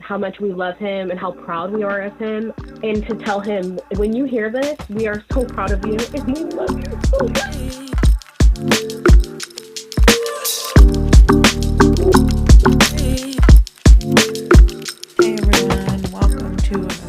how much we love him and how proud we are of him, and to tell him, when you hear this, we are so proud of you and we love you so much.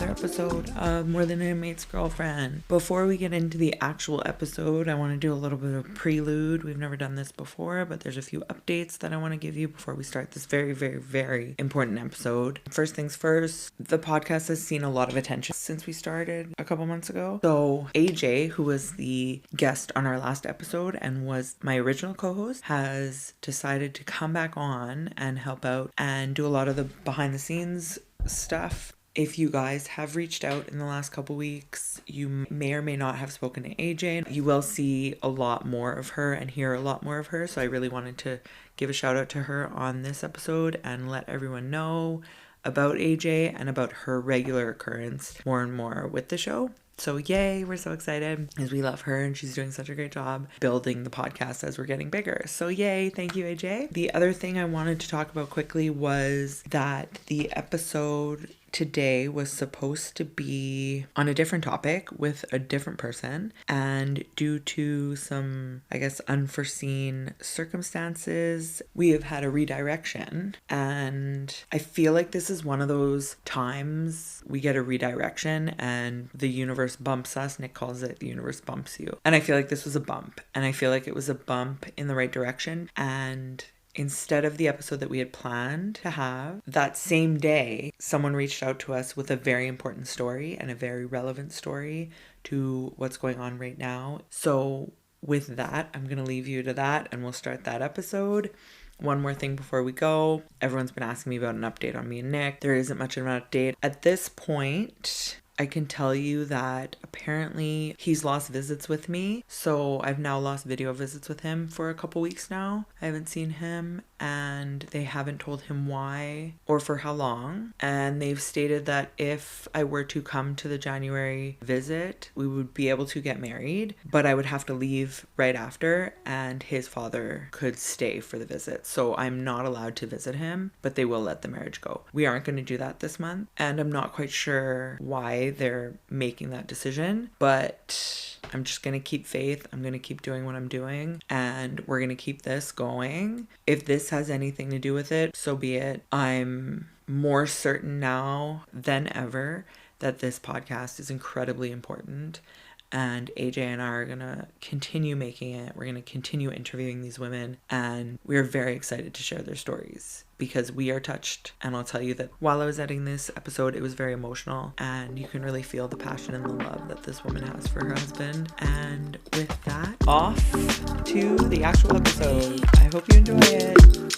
Episode of More Than an Inmate's Girlfriend. Before we get into the actual episode, I want to do a little bit of prelude. We've never done this before, but there's a few updates that I want to give you before we start this very, very, very important episode. First things first, the podcast has seen a lot of attention since we started a couple months ago. So AJ, who was the guest on our last episode and was my original co-host, has decided to come back on and help out and do a lot of the behind the scenes stuff. If you guys have reached out in the last couple weeks, you may or may not have spoken to AJ. You will see a lot more of her and hear a lot more of her. So I really wanted to give a shout out to her on this episode and let everyone know about AJ and about her regular occurrence more and more with the show. So yay, we're so excited because we love her and she's doing such a great job building the podcast as we're getting bigger. So yay, thank you, AJ. The other thing I wanted to talk about quickly was that the episode today was supposed to be on a different topic with a different person, and due to some, I guess, unforeseen circumstances, we have had a redirection. And I feel like this is one of those times we get a redirection and the universe bumps us. Nick calls it the universe bumps you. And I feel like this was a bump, and I feel like it was a bump in the right direction. And instead of the episode that we had planned to have, that same day, someone reached out to us with a very important story and a very relevant story to what's going on right now. So with that, I'm going to leave you to that and we'll start that episode. One more thing before we go. Everyone's been asking me about an update on me and Nick. There isn't much of an update. At this point, I can tell you that apparently he's lost visits with me. So I've now lost video visits with him for a couple weeks now. I haven't seen him and they haven't told him why or for how long. And they've stated that if I were to come to the January visit, we would be able to get married, but I would have to leave right after and his father could stay for the visit. So I'm not allowed to visit him, but they will let the marriage go. We aren't going to do that this month, and I'm not quite sure why they're making that decision, but I'm just going to keep faith. I'm going to keep doing what I'm doing and we're going to keep this going. If this has anything to do with it, so be it. I'm more certain now than ever that this podcast is incredibly important. And AJ and I are going to continue making it. We're going to continue interviewing these women. And we're very excited to share their stories because we are touched. And I'll tell you that while I was editing this episode, it was very emotional. And you can really feel the passion and the love that this woman has for her husband. And with that, off to the actual episode. I hope you enjoy it.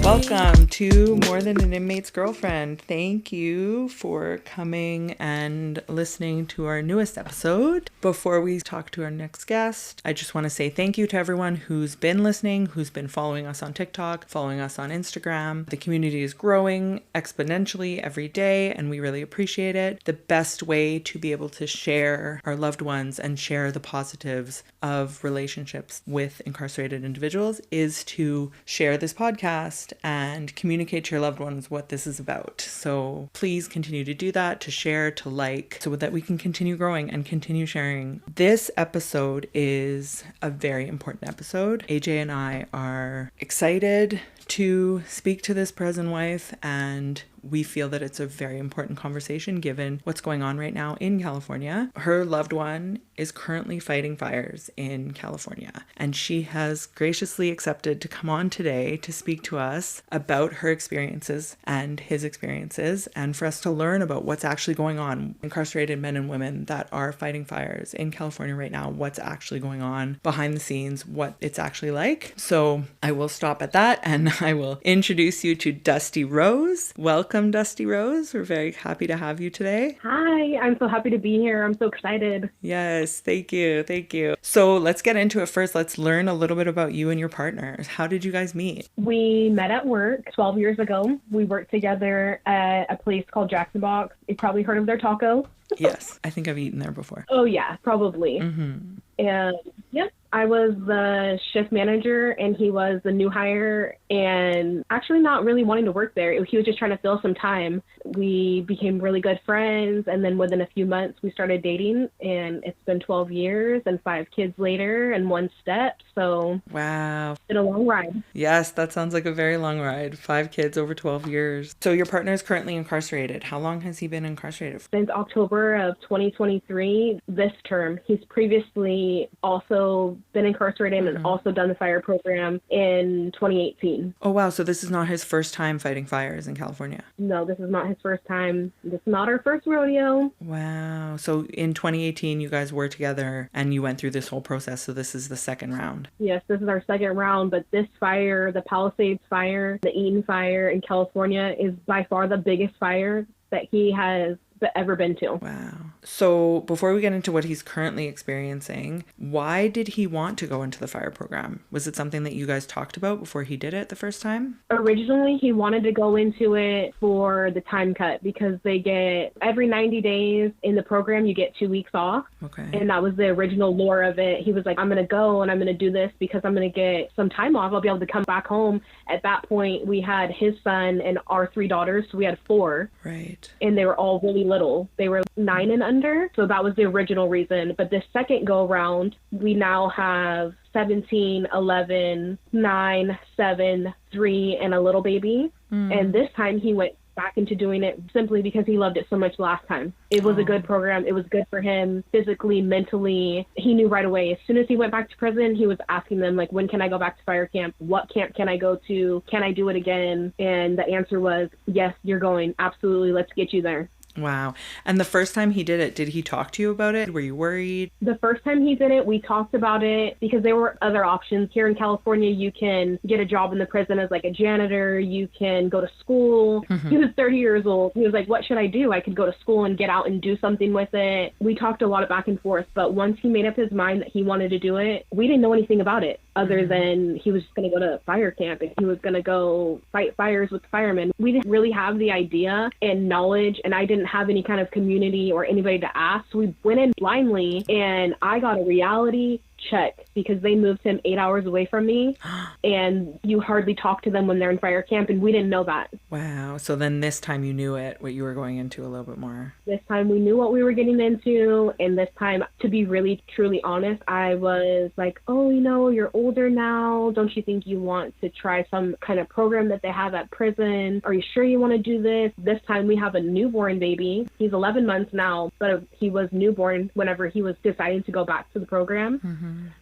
Welcome to More Than an Inmate's Girlfriend. Thank you for coming and listening to our newest episode. Before we talk to our next guest, I just want to say thank you to everyone who's been listening, who's been following us on TikTok, following us on Instagram. The community is growing exponentially every day, and we really appreciate it. The best way to be able to share our loved ones and share the positives of relationships with incarcerated individuals is to share this podcast and communicate to your loved ones what this is about. So please continue to do that, to share, to like, so that we can continue growing and continue sharing. This episode is a very important episode. AJ and I are excited to speak to this present wife, and we feel that it's a very important conversation given what's going on right now in California. Her loved one is currently fighting fires in California, and she has graciously accepted to come on today to speak to us about her experiences and his experiences, and for us to learn about what's actually going on. Incarcerated men and women that are fighting fires in California right now, what's actually going on behind the scenes, what it's actually like. So I will stop at that and I will introduce you to Dusty Rose. Welcome, Dusty Rose. We're very happy to have you today. Hi, I'm so happy to be here. I'm so excited. Yes, thank you. Thank you. So let's get into it first. Let's learn a little bit about you and your partners. How did you guys meet? We met at work 12 years ago. We worked together at a place called Jackson Box. You've probably heard of their taco. Yes, I think I've eaten there before. Oh yeah, probably. Mm-hmm. And yeah, I was the shift manager and he was the new hire and actually not really wanting to work there. He was just trying to fill some time. We became really good friends, and then within a few months we started dating, and it's been 12 years and 5 kids later and 1 step. So wow. It's been a long ride. Yes, that sounds like a very long ride. 5 kids over 12 years. So your partner is currently incarcerated. How long has he been incarcerated for? Since October of 2023, this term. He's previously also been incarcerated and also done the fire program in 2018. Oh, wow. So this is not his first time fighting fires in California? No, this is not his first time. This is not our first rodeo. Wow. So in 2018, you guys were together and you went through this whole process. So this is the second round. Yes, this is our second round, but this fire, the Palisades fire, the Eaton fire in California, is by far the biggest fire that he has ever been to. Wow. So before we get into what he's currently experiencing, why did he want to go into the fire program? Was it something that you guys talked about before he did it the first time? Originally, he wanted to go into it for the time cut because they get every 90 days in the program, you get 2 weeks off. Okay. And that was the original lore of it. He was like, I'm going to go and I'm going to do this because I'm going to get some time off. I'll be able to come back home. At that point, we had his son and our 3 daughters. So we had 4. Right. And they were all really little. They were 9 and under. So that was the original reason. But this second go around, we now have 17, 11, 9, 7, 3, and a little baby. And this time he went back into doing it simply because he loved it so much last time. It was a good program. It was good for him physically, mentally. He knew right away. As soon as he went back to prison, he was asking them, like, when can I go back to fire camp? What camp can I go to? Can I do it again? And the answer was, yes, you're going. Absolutely. Let's get you there. Wow. And the first time he did it, did he talk to you about it? Were you worried? The first time he did it, we talked about it because there were other options. Here in California, you can get a job in the prison as like a janitor. You can go to school. He was 30 years old. He was like, what should I do? I could go to school and get out and do something with it. We talked a lot of back and forth, but once he made up his mind that he wanted to do it, we didn't know anything about it other than he was just going to go to fire camp and he was going to go fight fires with the firemen. We didn't really have the idea and knowledge, and I didn't have any kind of community or anybody to ask. So we went in blindly, and I got a reality check because they moved him 8 hours away from me, and you hardly talk to them when they're in fire camp, and we didn't know that. Wow. So then this time you knew it, what you were going into a little bit more. This time we knew what we were getting into, and this time, to be really, truly honest, I was like, oh, you know, you're older now. Don't you think you want to try some kind of program that they have at prison? Are you sure you want to do this? This time we have a newborn baby. He's 11 months now, but he was newborn whenever he was deciding to go back to the program.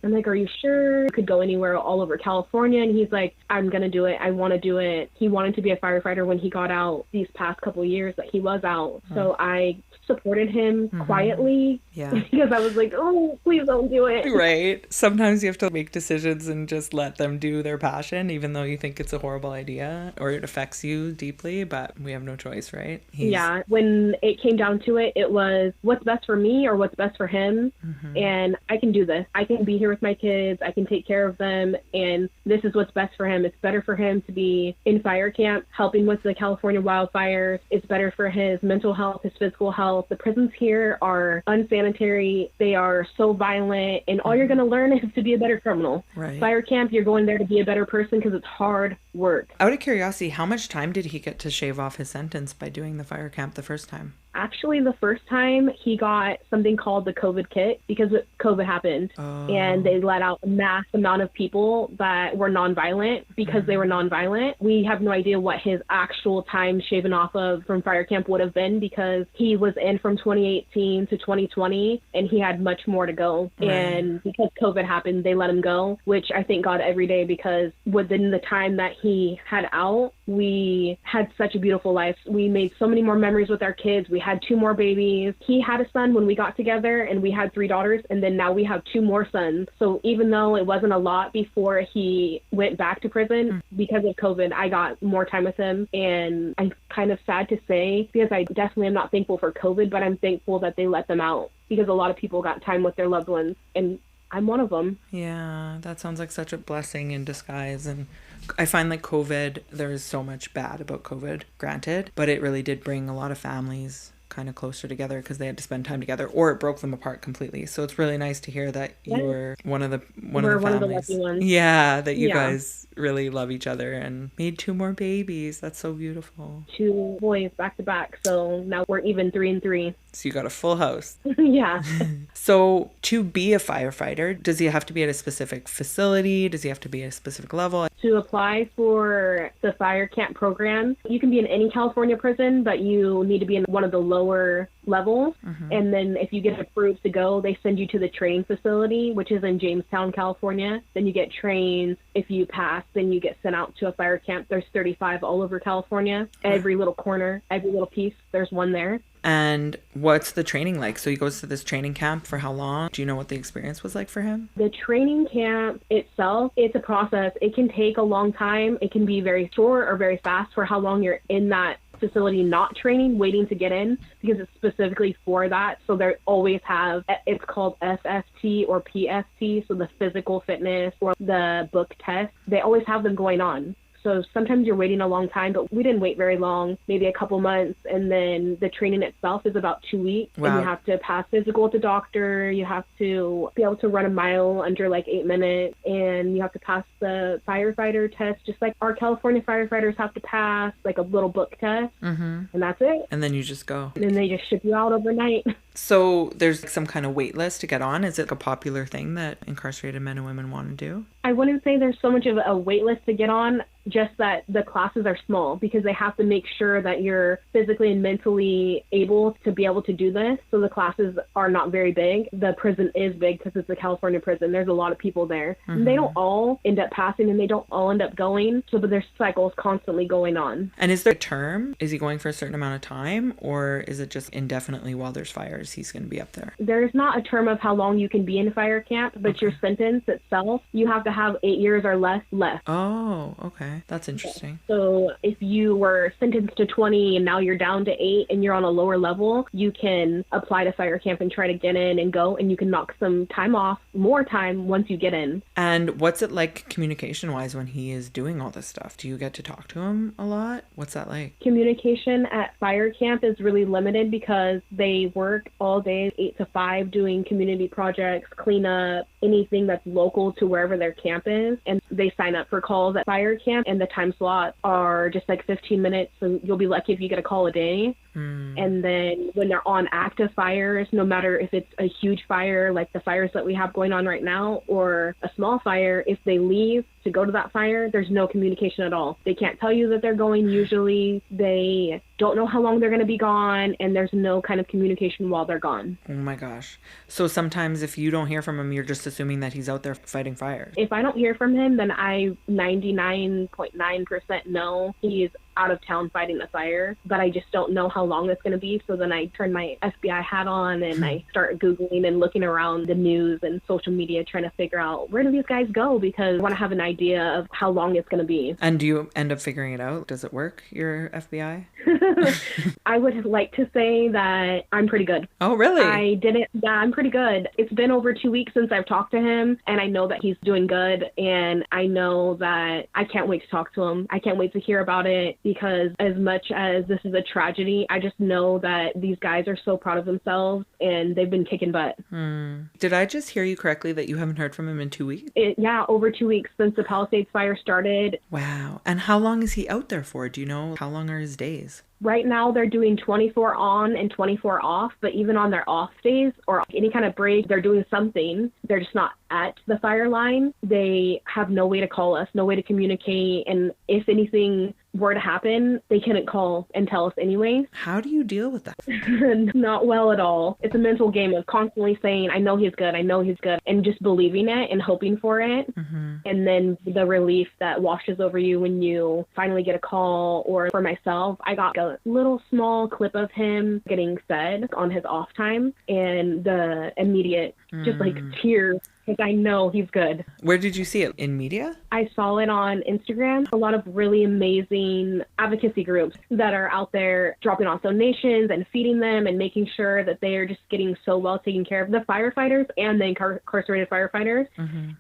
I'm like, are you sure? You could go anywhere all over California. And he's like, I'm going to do it. I want to do it. He wanted to be a firefighter when he got out these past couple of years that he was out. So I supported him quietly because I was like, oh, please don't do it. Right. Sometimes you have to make decisions and just let them do their passion, even though you think it's a horrible idea or it affects you deeply, but we have no choice, right? Yeah. When it came down to it, it was what's best for me or what's best for him. And I can do this. I can be here with my kids. I can take care of them. And this is what's best for him. It's better for him to be in fire camp, helping with the California wildfires. It's better for his mental health, his physical health. The prisons here are unsanitary. They are so violent. And all you're going to learn is to be a better criminal. Right. Fire camp, you're going there to be a better person because it's hard work. Out of curiosity, how much time did he get to shave off his sentence by doing the fire camp the first time? Actually, the first time he got something called the COVID kit because COVID happened and they let out a mass amount of people that were nonviolent because they were nonviolent. We have no idea what his actual time shaven off of from fire camp would have been because he was in from 2018 to 2020 and he had much more to go. Right. And because COVID happened, they let him go, which I thank God every day because within the time that he had out, we had such a beautiful life. We made so many more memories with our kids. We had 2 more babies. He had a son when we got together and we had 3 daughters, and then now we have 2 more sons. So even though it wasn't a lot before he went back to prison, because of COVID, I got more time with him. And I'm kind of sad to say because I definitely am not thankful for COVID, but I'm thankful that they let them out because a lot of people got time with their loved ones, and I'm one of them. Yeah, that sounds like such a blessing in disguise. And I find like COVID, there is so much bad about COVID, granted, but it really did bring a lot of families kind of closer together because they had to spend time together, or it broke them apart completely. So it's really nice to hear that you were one of the families. One of the lucky ones. Yeah, that you guys really love each other and made 2 more babies. That's so beautiful. 2 boys back to back. So now we're even 3 and 3. So you got a full house. Yeah. So to be a firefighter, does he have to be at a specific facility? Does he have to be at a specific level? To apply for the fire camp program, you can be in any California prison, but you need to be in one of the lower levels. And then if you get approved to go, they send you to the training facility, which is in Jamestown, California. Then you get trained. If you pass, then you get sent out to a fire camp. There's 35 all over California. Every little corner, every little piece, there's one there. And what's the training like? So he goes to this training camp for how long? Do you know what the experience was like for him? The training camp itself, it's a process. It can take a long time. It can be very short or very fast for how long you're in that facility not training, waiting to get in, because it's specifically for that. So they always have, it's called FFT or PFT, so the physical fitness or the book test. They always have them going on. So sometimes you're waiting a long time, but we didn't wait very long, maybe a couple months. And then the training itself is about 2 weeks. Wow. And you have to pass physical with the doctor. You have to be able to run a mile under like 8 minutes. And you have to pass the firefighter test, just like our California firefighters have to pass, like a little book test. And that's it. And then you just go. And then they just ship you out overnight. So there's some kind of wait list to get on. Is it a popular thing that incarcerated men and women want to do? I wouldn't say there's so much of a wait list to get on, just that the classes are small because they have to make sure that you're physically and mentally able to be able to do this. So the classes are not very big. The prison is big because it's a California prison. There's a lot of people there. And they don't all end up passing and they don't all end up going. So but there's cycles constantly going on. And is there a term? Is he going for a certain amount of time, or is it just indefinitely while there's fires he's going to be up there? There's not a term of how long you can be in fire camp, but your sentence itself, you have to have 8 years or less left. Oh, okay. That's interesting. So if you were sentenced to 20 and now you're down to 8 and you're on a lower level, you can apply to fire camp and try to get in and go, and you can knock some time off, more time once you get in. And what's it like communication-wise when he is doing all this stuff? Do you get to talk to him a lot? What's that like? Communication at fire camp is really limited because they work all day, 8 to 5, doing community projects, cleanup, anything that's local to wherever their camp is. And they sign up for calls at fire camp, and the time slots are just like 15 minutes. So you'll be lucky if you get a call a day. And then when they're on active fires, no matter if it's a huge fire like the fires that we have going on right now or a small fire, if they leave to go to that fire, there's no communication at all. They can't tell you that they're going. Usually they don't know how long they're going to be gone, and there's no kind of communication while they're gone. Oh my gosh. So sometimes if you don't hear from him, you're just assuming that he's out there fighting fires. If I don't hear from him, then I 99.9% know he's out of town fighting a fire, but I just don't know how long it's going to be. So then I turn my FBI hat on and I start Googling and looking around the news and social media trying to figure out where do these guys go, because I want to have an idea of how long it's going to be. And do you end up figuring it out? Does it work, your FBI? I would like to say that I'm pretty good. Oh, really? Yeah, I'm pretty good. It's been over 2 weeks since I've talked to him, and I know that he's doing good, and I know that I can't wait to talk to him. I can't wait to hear about it, because as much as this is a tragedy, I just know that these guys are so proud of themselves, and they've been kicking butt. Did I just hear you correctly that you haven't heard from him in 2 weeks? Yeah, over 2 weeks since the Palisades fire started. Wow. And how long is he out there for? Do you know how long are his days? Right now, they're doing 24 on and 24 off, but even on their off days or any kind of break, they're doing something. They're just not at the fire line. They have no way to call us, no way to communicate. And if anything were to happen, they couldn't call and tell us anyway. How do you deal with that? Not well at all. It's a mental game of constantly saying, I know he's good, and just believing it and hoping for it. And then the relief that washes over you when you finally get a call. Or for myself, I got a little small clip of him getting fed on his off time, and the immediate just like tears, because I know he's good. Where did you see it? In media? I saw it on Instagram. A lot of really amazing advocacy groups that are out there dropping off donations and feeding them and making sure that they are just getting so well taken care of, the firefighters and the incarcerated firefighters.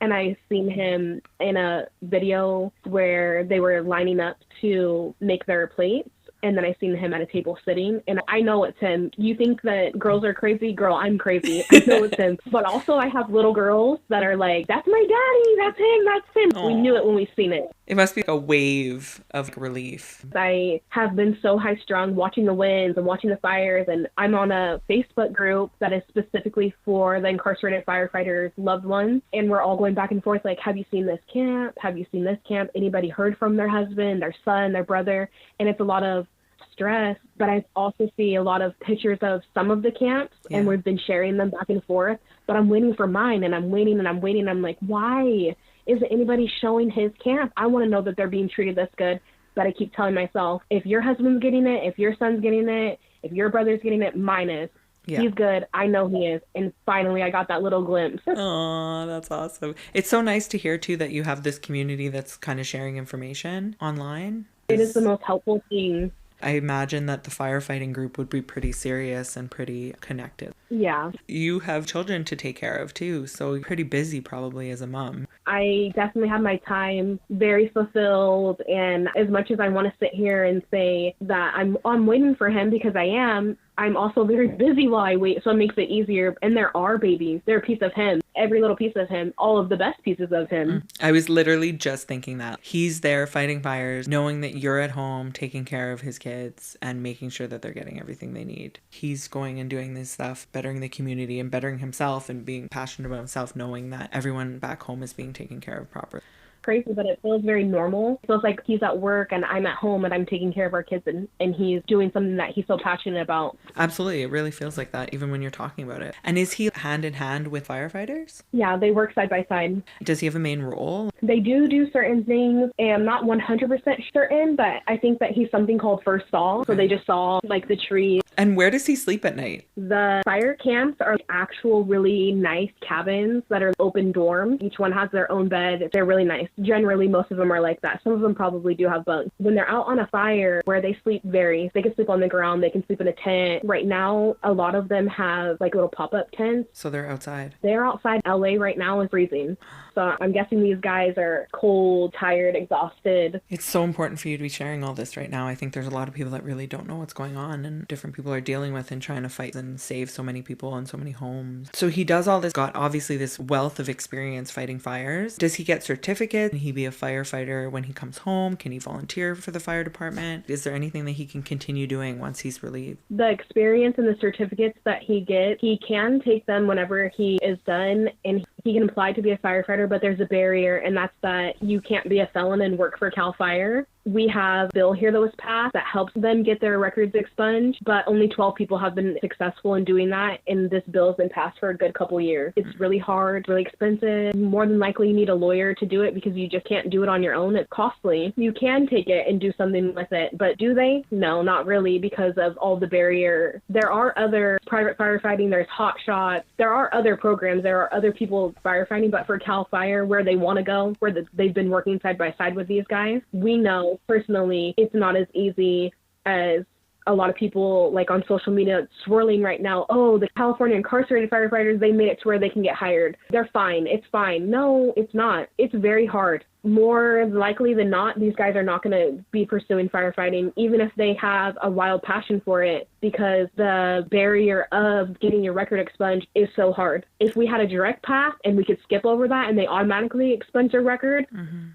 And I seen him in a video where they were lining up to make their plates and then I seen him at a table sitting, and I know it's him. You think that girls are crazy? Girl, I'm crazy. I know it's him. But also I have little girls that are like, that's my daddy, that's him, that's him. Aww. We knew it when we seen it. It must be a wave of relief. I have been so high-strung watching the winds and watching the fires, and I'm on a Facebook group that is specifically for the incarcerated firefighters' loved ones, and we're all going back and forth like, have you seen this camp? Have you seen this camp? Anybody heard from their husband, their son, their brother? And it's a lot of stress, but I also see a lot of pictures of some of the camps, and we've been sharing them back and forth, but I'm waiting for mine, and I'm waiting, and I'm waiting. I'm like, why isn't anybody showing his camp? I want to know that they're being treated this good. But I keep telling myself, if your husband's getting it, if your son's getting it, if your brother's getting it, mine is. Yeah. He's good. I know he is. And finally, I got that little glimpse. Oh, that's awesome. It's so nice to hear, too, that you have this community that's kind of sharing information online. It is the most helpful thing. I imagine that the firefighting group would be pretty serious and pretty connected. Yeah. You have children to take care of, too, so you're pretty busy probably as a mom. I definitely have my time very fulfilled, and as much as I want to sit here and say that I'm waiting for him, because I'm also very busy while I wait, so it makes it easier. And there are babies. They're a piece of him. Every little piece of him. All of the best pieces of him. I was literally just thinking that. He's there fighting fires, knowing that you're at home taking care of his kids and making sure that they're getting everything they need. He's going and doing this stuff, bettering the community and bettering himself and being passionate about himself, knowing that everyone back home is being taken care of properly. Crazy, but it feels very normal. It feels like he's at work and I'm at home and I'm taking care of our kids, and he's doing something that he's so passionate about. Absolutely. It really feels like that even when you're talking about it. And is he hand in hand with firefighters? Yeah, they work side by side. Does he have a main role? They do certain things, and I'm not 100% certain, but I think that he's something called first saw. So they just saw like the trees. And where does he sleep at night? The fire camps are actual really nice cabins that are open dorms. Each one has their own bed. They're really nice. Generally, most of them are like that. Some of them probably do have bunks. When they're out on a fire, where they sleep varies. They can sleep on the ground. They can sleep in a tent. Right now, a lot of them have like little pop-up tents. So they're outside. They're outside. LA right now is freezing. So I'm guessing these guys are cold, tired, exhausted. It's so important for you to be sharing all this right now. I think there's a lot of people that really don't know what's going on and different people are dealing with and trying to fight and save so many people and so many homes. So he does all this, got obviously this wealth of experience fighting fires. Does he get certificates? Can he be a firefighter when he comes home? Can he volunteer for the fire department? Is there anything that he can continue doing once he's relieved? The experience and the certificates that he gets, he can take them whenever he is done, and he can apply to be a firefighter, but there's a barrier, and that's that you can't be a felon and work for CAL FIRE. We have a bill here that was passed that helps them get their records expunged, but only 12 people have been successful in doing that, and this bill has been passed for a good couple years. It's really hard, really expensive. More than likely you need a lawyer to do it because you just can't do it on your own. It's costly. You can take it and do something with it, but do they? No, not really, because of all the barrier. There are other private firefighting, there's hot shots, there are other programs, there are other people firefighting, but for CAL FIRE, where they want to go, where they've been working side by side with these guys, we know personally it's not as easy as a lot of people like on social media swirling right now. Oh, the California incarcerated firefighters, they made it to where they can get hired. They're fine. It's fine. No, it's not. It's very hard. More likely than not, these guys are not going to be pursuing firefighting, even if they have a wild passion for it, because the barrier of getting your record expunged is so hard. If we had a direct path and we could skip over that and they automatically expunge their record,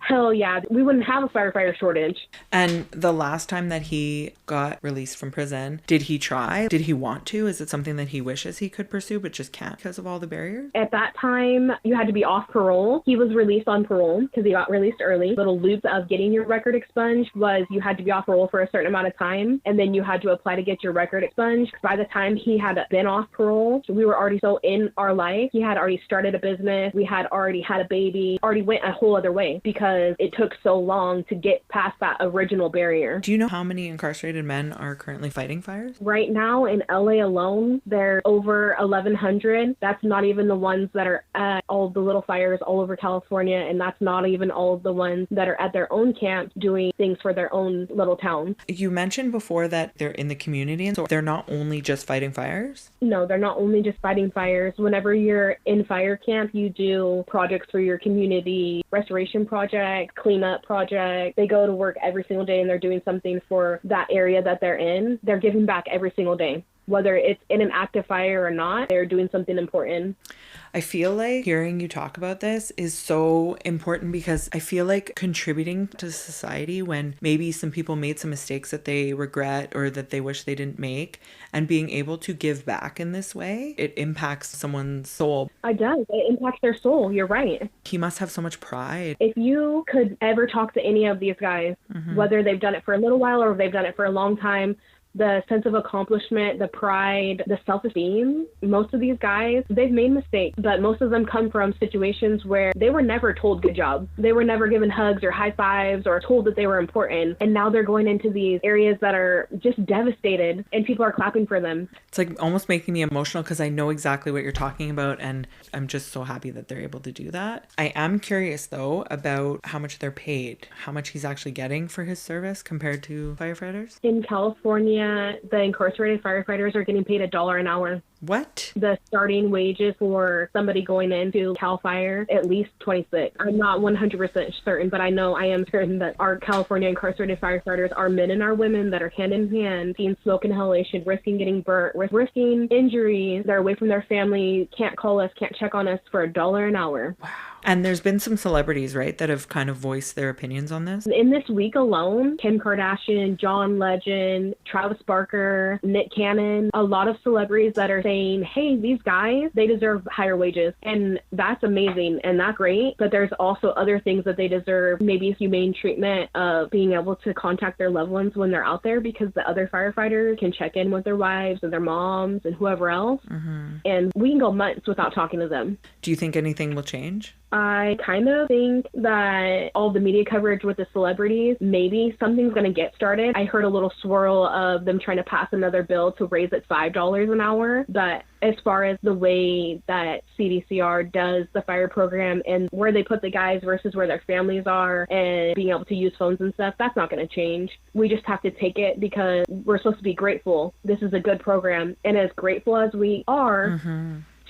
hell yeah, we wouldn't have a firefighter shortage. And the last time that he got released from prison, did he try? Did he want to? Is it something that he wishes he could pursue but just can't because of all the barriers? At that time, you had to be off parole. He was released on parole because he got released early. Little loops of getting your record expunged was you had to be off parole for a certain amount of time, and then you had to apply to get your record expunged. By the time he had been off parole, we were already so in our life. He had already started a business. We had already had a baby, already went a whole other way because it took so long to get past that original barrier. Do you know how many incarcerated men are currently fighting fires? Right now in LA alone, there's over 1,100. That's not even the ones that are at all the little fires all over California, and that's not even all all the ones that are at their own camps doing things for their own little town. You mentioned before that they're in the community, and so they're not only just fighting fires? No, they're not only just fighting fires. Whenever you're in fire camp, you do projects for your community, restoration projects, cleanup projects. They go to work every single day and they're doing something for that area that they're in. They're giving back every single day. Whether it's in an active fire or not, they're doing something important. I feel like hearing you talk about this is so important because I feel like contributing to society when maybe some people made some mistakes that they regret or that they wish they didn't make, and being able to give back in this way, it impacts someone's soul. It does. It impacts their soul. You're right. He must have so much pride. If you could ever talk to any of these guys, whether they've done it for a little while or they've done it for a long time, the sense of accomplishment, the pride, the self-esteem, most of these guys, they've made mistakes, but most of them come from situations where they were never told good job. They were never given hugs or high fives or told that they were important. And now they're going into these areas that are just devastated and people are clapping for them. It's like almost making me emotional because I know exactly what you're talking about, and I'm just so happy that they're able to do that. I am curious though about how much they're paid, how much he's actually getting for his service compared to firefighters. In California, the incarcerated firefighters are getting paid $1 an hour. What? The starting wages for somebody going into Cal Fire, at least 26. I'm not 100% certain, but I am certain that our California incarcerated firefighters are men and are women that are hand in hand, seeing smoke inhalation, risking getting burnt, risking injuries. They're away from their family, can't call us, can't check on us for $1 an hour. Wow. And there's been some celebrities, right, that have kind of voiced their opinions on this? In this week alone, Kim Kardashian, John Legend, Travis Barker, Nick Cannon, a lot of celebrities that are saying, hey, these guys, they deserve higher wages. And that's amazing and that's great. But there's also other things that they deserve, maybe humane treatment of being able to contact their loved ones when they're out there, because the other firefighters can check in with their wives and their moms and whoever else. And we can go months without talking to them. Do you think anything will change? I kind of think that all the media coverage with the celebrities, maybe something's going to get started. I heard a little swirl of them trying to pass another bill to raise it $5 an hour. But as far as the way that CDCR does the fire program and where they put the guys versus where their families are and being able to use phones and stuff, that's not going to change. We just have to take it because we're supposed to be grateful. This is a good program. And as grateful as we are,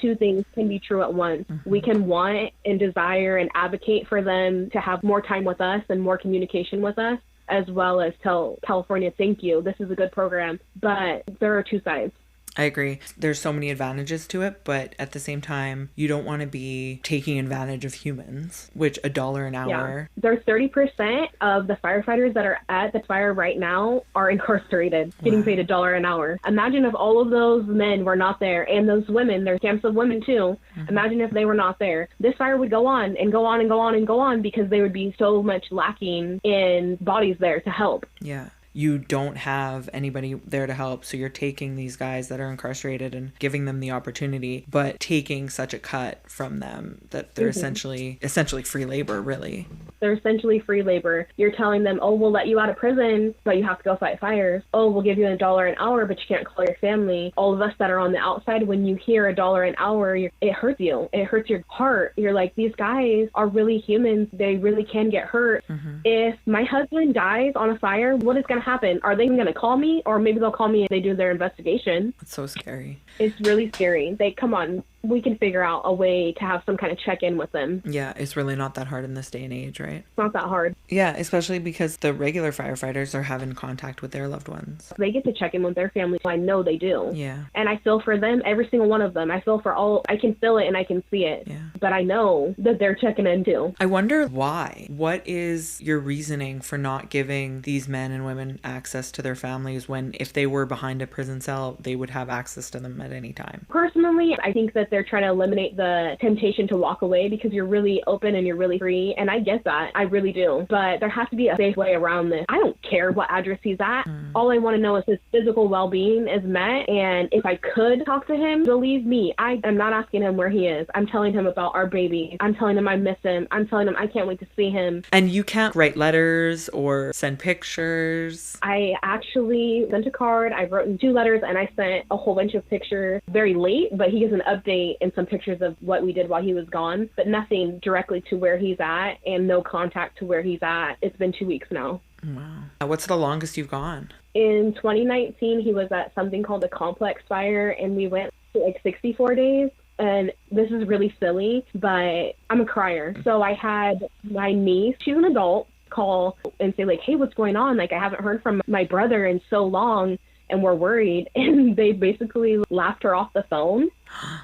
two things can be true at once. We can want and desire and advocate for them to have more time with us and more communication with us, as well as tell California, thank you, this is a good program. But there are two sides. I agree. There's so many advantages to it, but at the same time, you don't want to be taking advantage of humans, which $1 an hour. Yeah. There's 30% of the firefighters that are at the fire right now are incarcerated, getting paid $1 an hour. Imagine if all of those men were not there, and those women, there's camps of women too. Imagine if they were not there. This fire would go on and go on and go on and go on because they would be so much lacking in bodies there to help. Yeah. You don't have anybody there to help, so you're taking these guys that are incarcerated and giving them the opportunity, but taking such a cut from them that they're essentially free labor, really. They're essentially free labor. You're telling them, oh, we'll let you out of prison, but you have to go fight fires. Oh, we'll give you $1 an hour, but you can't call your family. All of us that are on the outside, when you hear $1 an hour, it hurts you. It hurts your heart. You're like, these guys are really humans. They really can get hurt. If my husband dies on a fire, what is going to happen? Are they going to call me? Or maybe they'll call me if they do their investigation. It's so scary. It's really scary. Come on. We can figure out a way to have some kind of check-in with them. Yeah, it's really not that hard in this day and age, right? It's not that hard. Yeah, especially because the regular firefighters are having contact with their loved ones. They get to check in with their family. I know they do. Yeah. And I feel for them, every single one of them. I feel for all. I can feel it and I can see it. Yeah. But I know that they're checking in too. I wonder why. What is your reasoning for not giving these men and women access to their families when if they were behind a prison cell, they would have access to them at any time? Personally, I think that they're trying to eliminate the temptation to walk away because you're really open and you're really free. And I get that. I really do. But there has to be a safe way around this. I don't care what address he's at. All I want to know is his physical well-being is met. And if I could talk to him, believe me, I am not asking him where he is. I'm telling him about our baby. I'm telling him I miss him. I'm telling him I can't wait to see him. And you can't write letters or send pictures? I actually sent a card. I wrote 2 letters and I sent a whole bunch of pictures very late, but he gives an update update and some pictures of what we did while he was gone, but nothing directly to where he's at and no contact to where he's at. It's been 2 weeks now. Wow. What's the longest you've gone? In 2019, he was at something called the complex fire, and we went for like 64 days. And this is really silly, but I'm a crier. So I had my niece, she's an adult, call and say like, hey, what's going on? Like, I haven't heard from my brother in so long and we're worried. And they basically laughed her off the phone.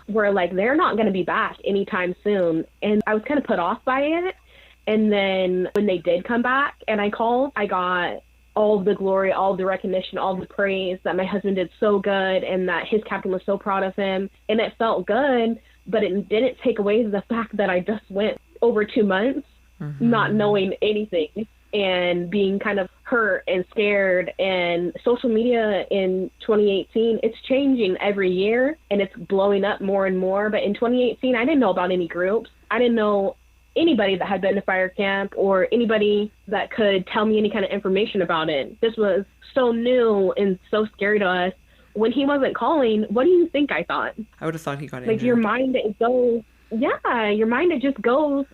We're like, they're not going to be back anytime soon. And I was kind of put off by it. And then when they did come back and I called, I got all the glory, all the recognition, all the praise that my husband did so good and that his captain was so proud of him. And it felt good, but it didn't take away the fact that I just went over 2 months not knowing anything and being kind of hurt and scared. And social media in 2018, it's changing every year and it's blowing up more and more. But in 2018, I didn't know about any groups. I didn't know anybody that had been to fire camp or anybody that could tell me any kind of information about it. This was so new and so scary to us. When he wasn't calling, what do you think I thought? I would have thought he got injured. Like your mind, it goes, your mind, it just goes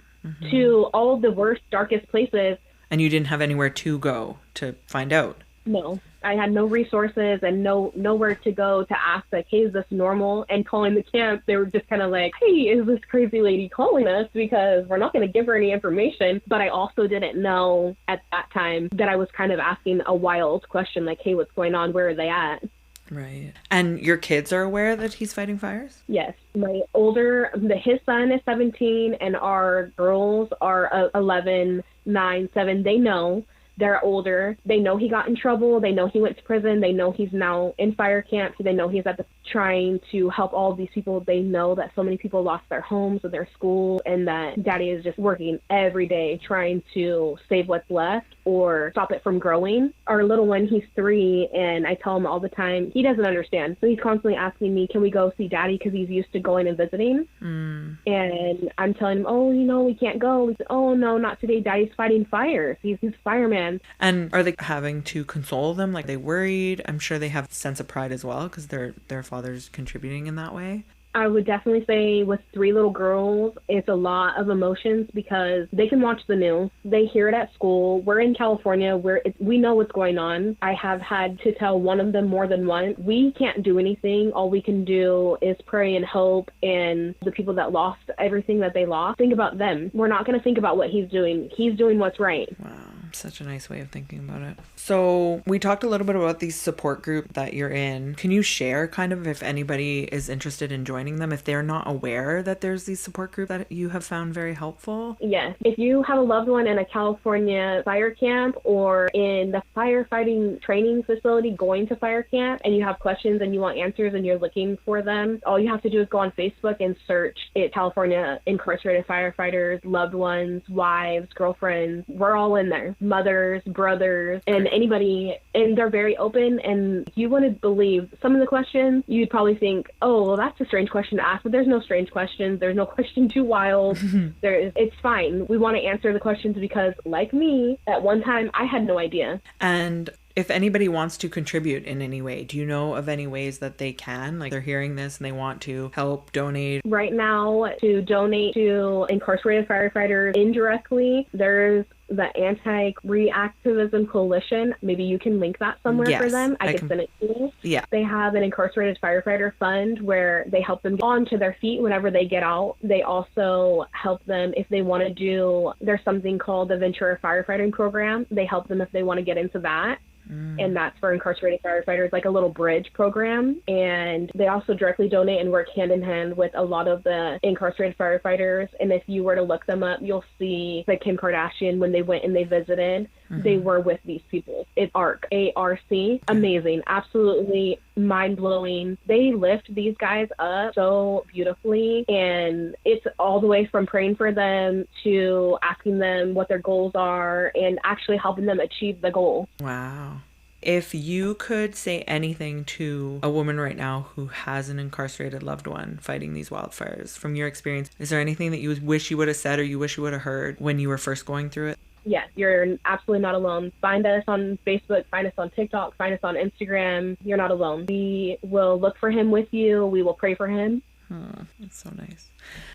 to all of the worst, darkest places. And you didn't have anywhere to go to find out? No. I had no resources and nowhere to go to ask, like, hey, is this normal? And calling the camp, they were just kind of like, hey, is this crazy lady calling us? Because we're not going to give her any information. But I also didn't know at that time that I was kind of asking a wild question, like, hey, what's going on? Where are they at? Right. And your kids are aware that he's fighting fires? Yes. My his son is 17 and our girls are 11, 9, 7. They know. They're older. They know he got in trouble. They know he went to prison. They know he's now in fire camp. They know he's trying to help all of these people. They know that so many people lost their homes or their school and that daddy is just working every day trying to save what's left or stop it from growing. Our little one, he's 3, and I tell him all the time, he doesn't understand. So he's constantly asking me, can we go see daddy? Because he's used to going and visiting. And I'm telling him, oh, we can't go. He said, oh, no, not today. Daddy's fighting fires. He's a fireman. And are they having to console them? Like, are they worried? I'm sure they have a sense of pride as well because their father's contributing in that way. I would definitely say with 3 little girls, it's a lot of emotions because they can watch the news. They hear it at school. We're in California where we know what's going on. I have had to tell one of them more than once. We can't do anything. All we can do is pray and hope, and the people that lost everything that they lost, think about them. We're not going to think about what he's doing. He's doing what's right. Wow. Such a nice way of thinking about it. So we talked a little bit about the support group that you're in. Can you share kind of if anybody is interested in joining them, if they're not aware that there's these support group that you have found very helpful? Yes. If you have a loved one in a California fire camp or in the firefighting training facility going to fire camp and you have questions and you want answers and you're looking for them, all you have to do is go on Facebook and search it, California Incarcerated Firefighters, loved ones, wives, girlfriends. We're all in there. Mothers, brothers, and anybody, and they're very open, and you wouldn't believe some of the questions. You'd probably think, oh, well, that's a strange question to ask, but there's no strange questions. There's no question too wild. It's fine. We want to answer the questions because, like me, at one time, I had no idea. And if anybody wants to contribute in any way, do you know of any ways that they can? Like, they're hearing this and they want to help, donate? Right now, to donate to incarcerated firefighters indirectly, there's the Anti-Reactivism Coalition. Maybe you can link that somewhere for them. I can send it to you. Yeah. They have an incarcerated firefighter fund where they help them get onto their feet whenever they get out. They also help them if they want to do, there's something called the Ventura Firefighting Program. They help them if they want to get into that. And that's for incarcerated firefighters, like a little bridge program. And they also directly donate and work hand in hand with a lot of the incarcerated firefighters. And if you were to look them up, you'll see like Kim Kardashian, when they went and they visited, they were with these people. It's ARC, A-R-C. Amazing. Absolutely mind-blowing. They lift these guys up so beautifully. And it's all the way from praying for them to asking them what their goals are and actually helping them achieve the goal. Wow. If you could say anything to a woman right now who has an incarcerated loved one fighting these wildfires, from your experience, is there anything that you wish you would have said or you wish you would have heard when you were first going through it? Yes, you're absolutely not alone. Find us on Facebook, find us on TikTok, find us on Instagram. You're not alone. We will look for him with you. We will pray for him. Oh, that's so nice.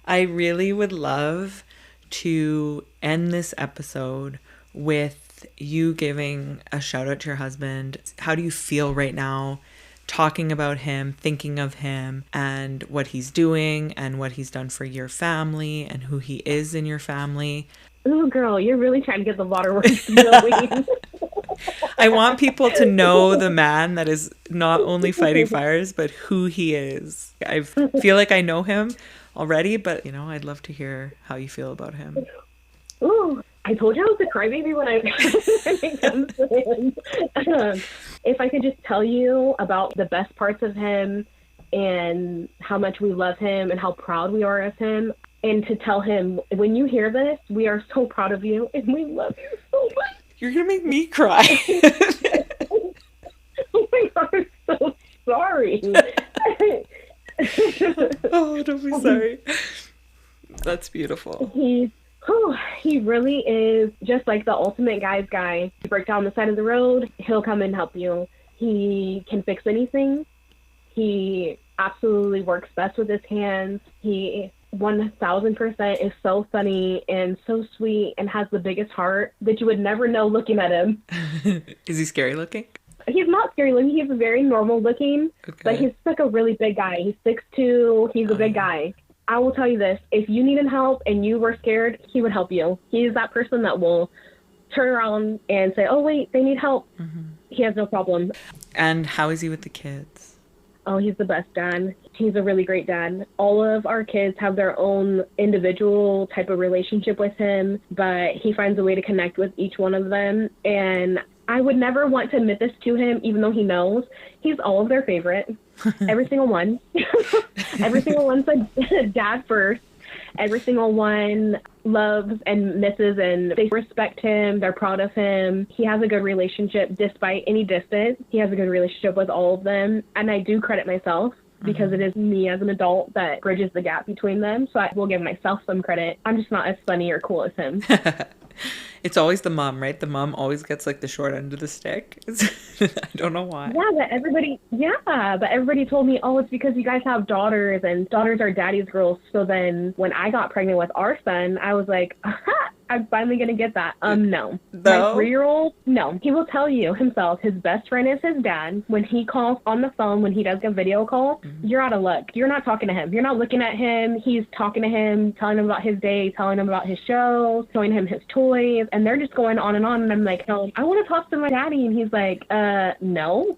I really would love to end this episode with you giving a shout out to your husband. How do you feel right now talking about him, thinking of him and what he's doing and what he's done for your family and who he is in your family? Oh, girl, you're really trying to get the waterworks going. I want people to know the man that is not only fighting fires, but who he is. I feel like I know him already, but, I'd love to hear how you feel about him. Ooh, I told you I was a crybaby when it comes to him. If I could just tell you about the best parts of him and how much we love him and how proud we are of him, and to tell him, when you hear this, we are so proud of you and we love you so much. You're going to make me cry. Oh my God, I'm so sorry. Oh, don't be sorry. That's beautiful. He really is just like the ultimate guy's guy. You break down the side of the road, he'll come and help you. He can fix anything. He absolutely works best with his hands. He 1000% is so funny and so sweet and has the biggest heart that you would never know looking at him. Is he scary looking? He's not scary looking. He's very normal looking, but he's like a really big guy. He's 6'2". He's a big guy. I will tell you this. If you needed help and you were scared, he would help you. He's that person that will turn around and say, oh, wait, they need help. Mm-hmm. He has no problem. And how is he with the kids? Oh, he's the best dad. He's a really great dad. All of our kids have their own individual type of relationship with him, but he finds a way to connect with each one of them. And I would never want to admit this to him, even though he knows. He's all of their favorite. Every single one. Every single one said dad first. Every single one loves and misses, and they respect him. They're proud of him. He has a good relationship despite any distance. He has a good relationship with all of them. And I do credit myself because it is me as an adult that bridges the gap between them. So I will give myself some credit. I'm just not as funny or cool as him. It's always the mom, right? The mom always gets like the short end of the stick. I don't know why. Yeah, but everybody told me, oh, it's because you guys have daughters and daughters are daddy's girls. So then when I got pregnant with our son, I was like, aha, I'm finally going to get that. No. My 3-year-old, no. He will tell you himself, his best friend is his dad. When he calls on the phone, when he does a video call, you're out of luck. You're not talking to him. You're not looking at him. He's talking to him, telling him about his day, telling him about his show, showing him his toys. And they're just going on. And I'm like, no, I want to talk to my daddy. And he's like, no.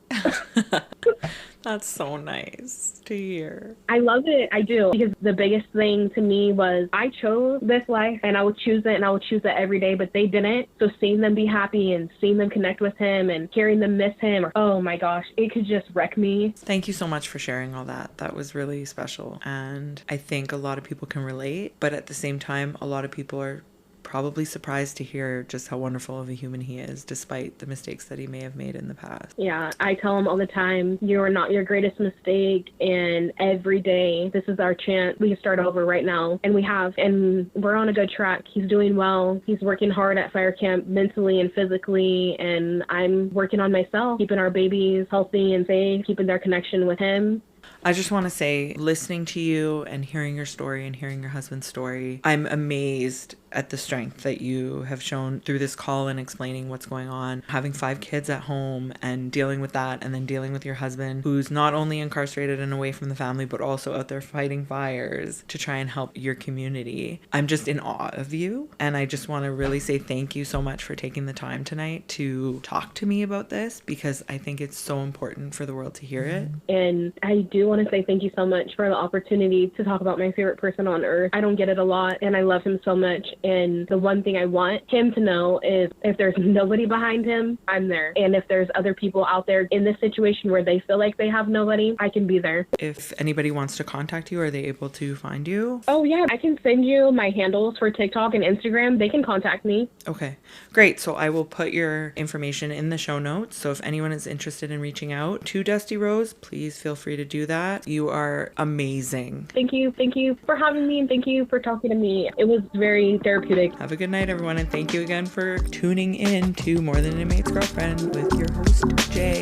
That's so nice to hear. I love it. I do. Because the biggest thing to me was I chose this life and I would choose it and I would choose it every day, but they didn't. So seeing them be happy and seeing them connect with him and hearing them miss him, oh my gosh, it could just wreck me. Thank you so much for sharing all that. That was really special. And I think a lot of people can relate, but at the same time, a lot of people are probably surprised to hear just how wonderful of a human he is, despite the mistakes that he may have made in the past. Yeah, I tell him all the time, you are not your greatest mistake, and every day, this is our chance. We can start over right now, and we have, and we're on a good track. He's doing well. He's working hard at fire camp mentally and physically, and I'm working on myself, keeping our babies healthy and safe, keeping their connection with him. I just want to say, listening to you and hearing your story and hearing your husband's story, I'm amazed at the strength that you have shown through this call and explaining what's going on. Having 5 kids at home and dealing with that, and then dealing with your husband who's not only incarcerated and away from the family, but also out there fighting fires to try and help your community. I'm just in awe of you. And I just want to really say thank you so much for taking the time tonight to talk to me about this, because I think it's so important for the world to hear it. And I do want to say thank you so much for the opportunity to talk about my favorite person on earth. I don't get it a lot, and I love him so much. And the one thing I want him to know is if there's nobody behind him, I'm there. And if there's other people out there in this situation where they feel like they have nobody, I can be there. If anybody wants to contact you, are they able to find you? Oh, yeah. I can send you my handles for TikTok and Instagram. They can contact me. Okay, great. So I will put your information in the show notes. So if anyone is interested in reaching out to Dusty Rose, please feel free to do that. You are amazing. Thank you. Thank you for having me, and thank you for talking to me. It was very therapeutic. Have a good night, everyone, and thank you again for tuning in to More Than an Inmate's Girlfriend with your host, Jay.